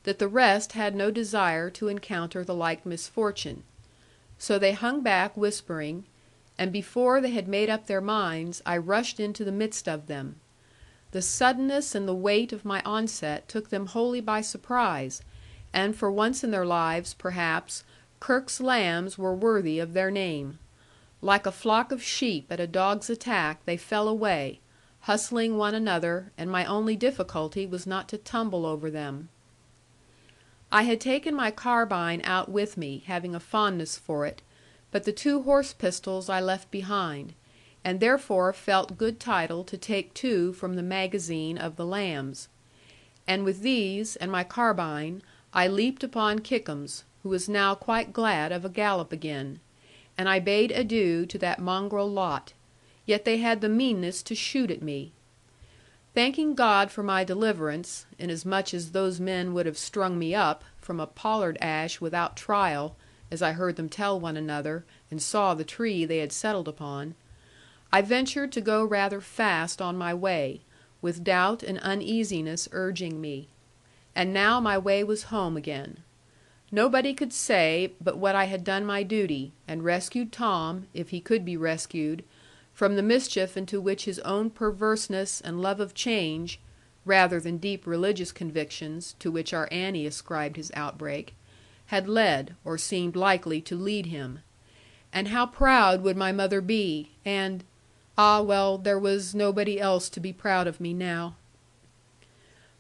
that the rest had no desire to encounter the like misfortune. So they hung back whispering, and before they had made up their minds, I rushed into the midst of them. The suddenness and the weight of my onset took them wholly by surprise, and for once in their lives, perhaps, Kirke's lambs were worthy of their name. Like a flock of sheep at a dog's attack, they fell away, hustling one another, and my only difficulty was not to tumble over them. I had taken my carbine out with me, having a fondness for it, but the 2 horse pistols I left behind, and therefore felt good title to take 2 from the magazine of the lambs. And with these, and my carbine, I leaped upon Kickums, who was now quite glad of a gallop again; and I bade adieu to that mongrel lot; yet they had the meanness to shoot at me. Thanking God for my deliverance, inasmuch as those men would have strung me up, from a pollard ash without trial, as I heard them tell one another, and saw the tree they had settled upon, I ventured to go rather fast on my way, with doubt and uneasiness urging me. And now my way was home again. Nobody could say but what I had done my duty, and rescued Tom, if he could be rescued, from the mischief into which his own perverseness and love of change, rather than deep religious convictions, to which our Annie ascribed his outbreak, had led, or seemed likely to lead him. And how proud would my mother be, well, there was nobody else to be proud of me now.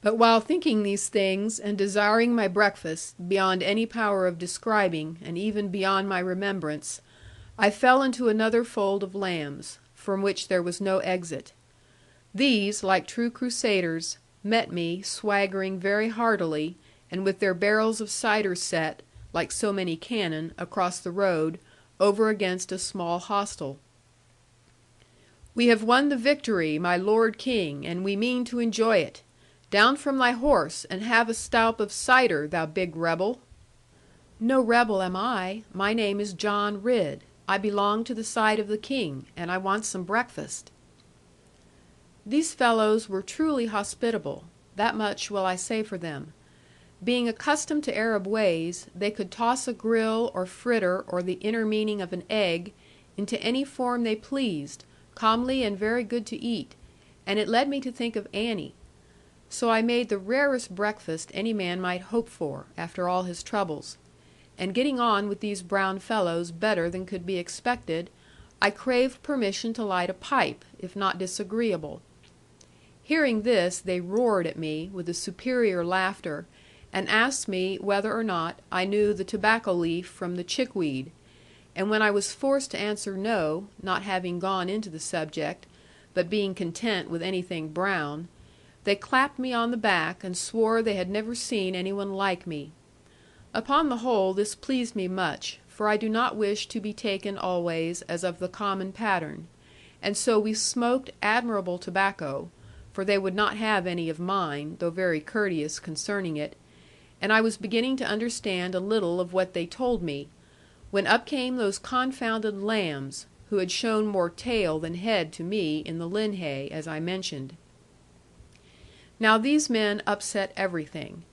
But while thinking these things, and desiring my breakfast, beyond any power of describing, and even beyond my remembrance, I fell into another fold of lambs, from which there was no exit. These, like true crusaders, met me, swaggering very heartily, and with their barrels of cider set, like so many cannon, across the road, over against a small hostel. "We have won the victory, my lord king, and we mean to enjoy it. Down from thy horse, and have a stoup of cider, thou big rebel." "No rebel am I. My name is John Ridd. I belong to the side of the king, and I want some breakfast." These fellows were truly hospitable; that much will I say for them. Being accustomed to Arab ways, they could toss a grill or fritter or the inner meaning of an egg into any form they pleased, calmly and very good to eat, and it led me to think of Annie. So I made the rarest breakfast any man might hope for, after all his troubles; and getting on with these brown fellows better than could be expected, I craved permission to light a pipe, if not disagreeable. Hearing this, they roared at me, with a superior laughter, and asked me whether or not I knew the tobacco leaf from the chickweed; and when I was forced to answer no, not having gone into the subject, but being content with anything brown, they clapped me on the back, and swore they had never seen any one like me. Upon the whole this pleased me much, for I do not wish to be taken always as of the common pattern; and so we smoked admirable tobacco, for they would not have any of mine, though very courteous concerning it, and I was beginning to understand a little of what they told me, when up came those confounded lambs, who had shown more tail than head to me in the linhay, as I mentioned. Now these men upset everything.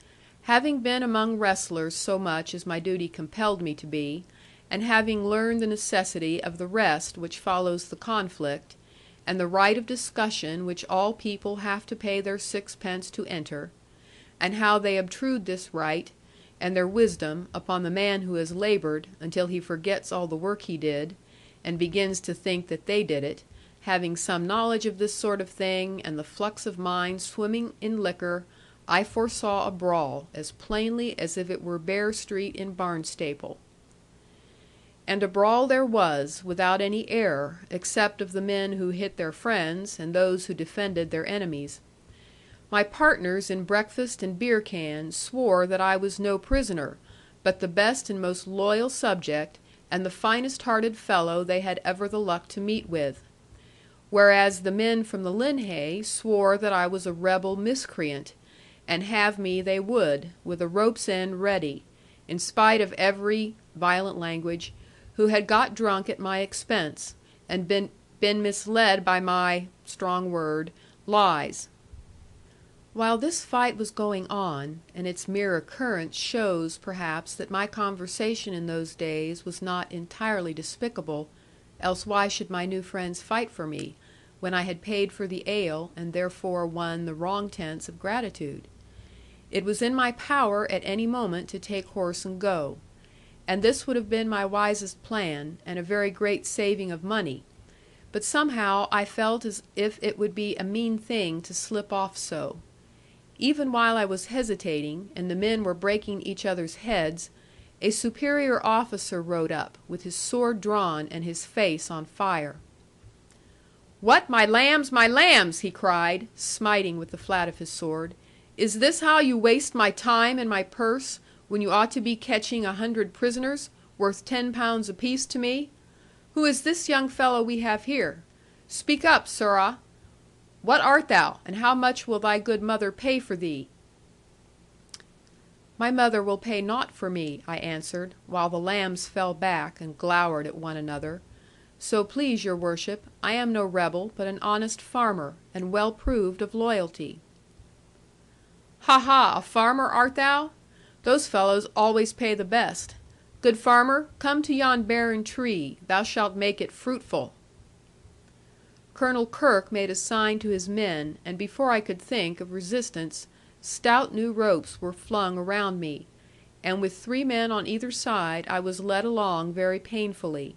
Having been among wrestlers so much as my duty compelled me to be, and having learned the necessity of the rest which follows the conflict, and the right of discussion which all people have to pay their sixpence to enter, and how they obtrude this right, and their wisdom, upon the man who has laboured, until he forgets all the work he did, and begins to think that they did it, having some knowledge of this sort of thing, and the flux of mind swimming in liquor, I foresaw a brawl, as plainly as if it were Bear Street in Barnstaple. And a brawl there was, without any error, except of the men who hit their friends, and those who defended their enemies. My partners in breakfast and beer can swore that I was no prisoner, but the best and most loyal subject, and the finest hearted fellow they had ever the luck to meet with; whereas the men from the linhay swore that I was a rebel miscreant, and have me they would, with a rope's end ready, in spite of every (violent language) who had got drunk at my expense, and been misled by my (strong word) lies. While this fight was going on, and its mere occurrence shows, perhaps, that my conversation in those days was not entirely despicable, else why should my new friends fight for me, when I had paid for the ale, and therefore won the wrong tense of gratitude? It was in my power at any moment to take horse and go. And this would have been my wisest plan, and a very great saving of money. But somehow I felt as if it would be a mean thing to slip off so. Even while I was hesitating, and the men were breaking each other's heads, a superior officer rode up, with his sword drawn and his face on fire. "What, my lambs," he cried, smiting with the flat of his sword. "Is this how you waste my time and my purse, when you ought to be catching 100 prisoners, worth £10 apiece to me? Who is this young fellow we have here? Speak up, sirrah. What art thou, and how much will thy good mother pay for thee?" "My mother will pay naught for me," I answered, while the lambs fell back, and glowered at one another. "So please your worship, I am no rebel, but an honest farmer, and well proved of loyalty." "Ha, ha, a farmer art thou? Those fellows always pay the best. Good farmer, come to yon barren tree, thou shalt make it fruitful." Colonel Kirke made a sign to his men, and before I could think of resistance, stout new ropes were flung around me, and with 3 men on either side I was led along very painfully.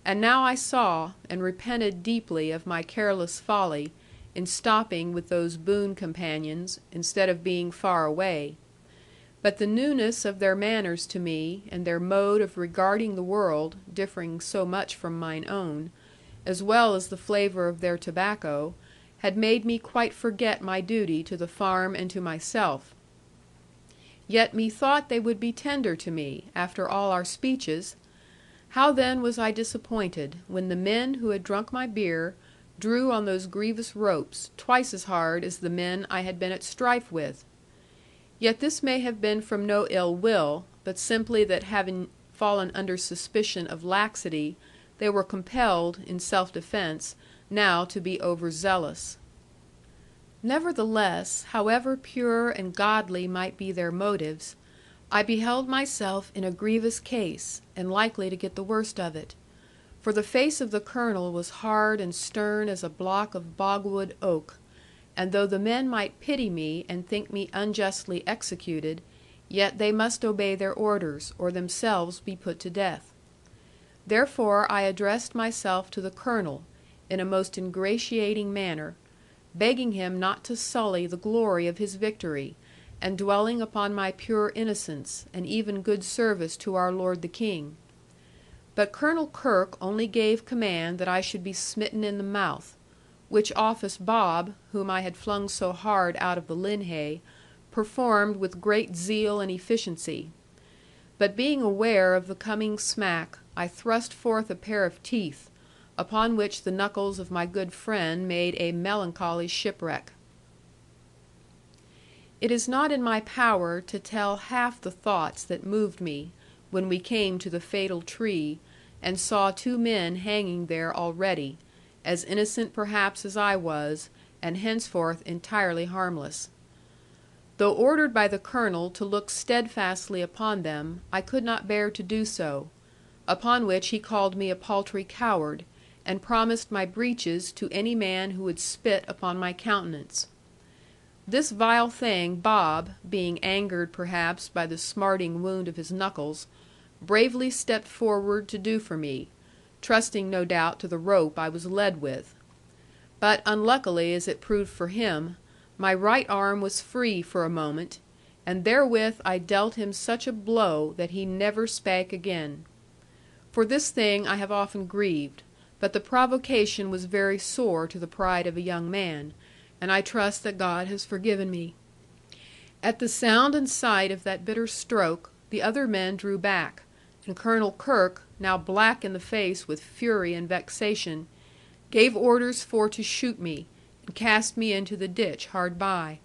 And now I saw, and repented deeply of my careless folly, in stopping with those boon companions, instead of being far away. But the newness of their manners to me, and their mode of regarding the world, differing so much from mine own, as well as the flavour of their tobacco, had made me quite forget my duty to the farm and to myself. Yet methought they would be tender to me, after all our speeches. How then was I disappointed, when the men who had drunk my beer drew on those grievous ropes, twice as hard as the men I had been at strife with? Yet this may have been from no ill will, but simply that having fallen under suspicion of laxity, they were compelled, in self-defence, now to be overzealous. Nevertheless, however pure and godly might be their motives, I beheld myself in a grievous case, and likely to get the worst of it. For the face of the colonel was hard and stern as a block of bogwood oak, and though the men might pity me and think me unjustly executed, yet they must obey their orders, or themselves be put to death. Therefore I addressed myself to the colonel, in a most ingratiating manner, begging him not to sully the glory of his victory, and dwelling upon my pure innocence, and even good service to our lord the king. But Colonel Kirke only gave command that I should be smitten in the mouth, which office Bob, whom I had flung so hard out of the linhay, performed with great zeal and efficiency. But being aware of the coming smack, I thrust forth a pair of teeth, upon which the knuckles of my good friend made a melancholy shipwreck. It is not in my power to tell half the thoughts that moved me, when we came to the fatal tree, and saw 2 men hanging there already, as innocent perhaps as I was, and henceforth entirely harmless. Though ordered by the colonel to look steadfastly upon them, I could not bear to do so; upon which he called me a paltry coward, and promised my breeches to any man who would spit upon my countenance. This vile thing Bob, being angered perhaps by the smarting wound of his knuckles, bravely stepped forward to do for me, trusting no doubt to the rope I was led with. But unluckily as it proved for him, my right arm was free for a moment, and therewith I dealt him such a blow that he never spake again. For this thing I have often grieved, but the provocation was very sore to the pride of a young man, and I trust that God has forgiven me. At the sound and sight of that bitter stroke, the other men drew back, and Colonel Kirke, now black in the face with fury and vexation, gave orders for to shoot me, and cast me into the ditch hard by.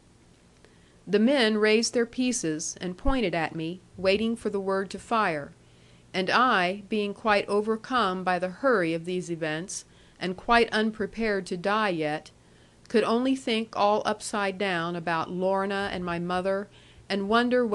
The men raised their pieces, and pointed at me, waiting for the word to fire; and I, being quite overcome by the hurry of these events, and quite unprepared to die yet, could only think all upside down about Lorna and my mother, and wonder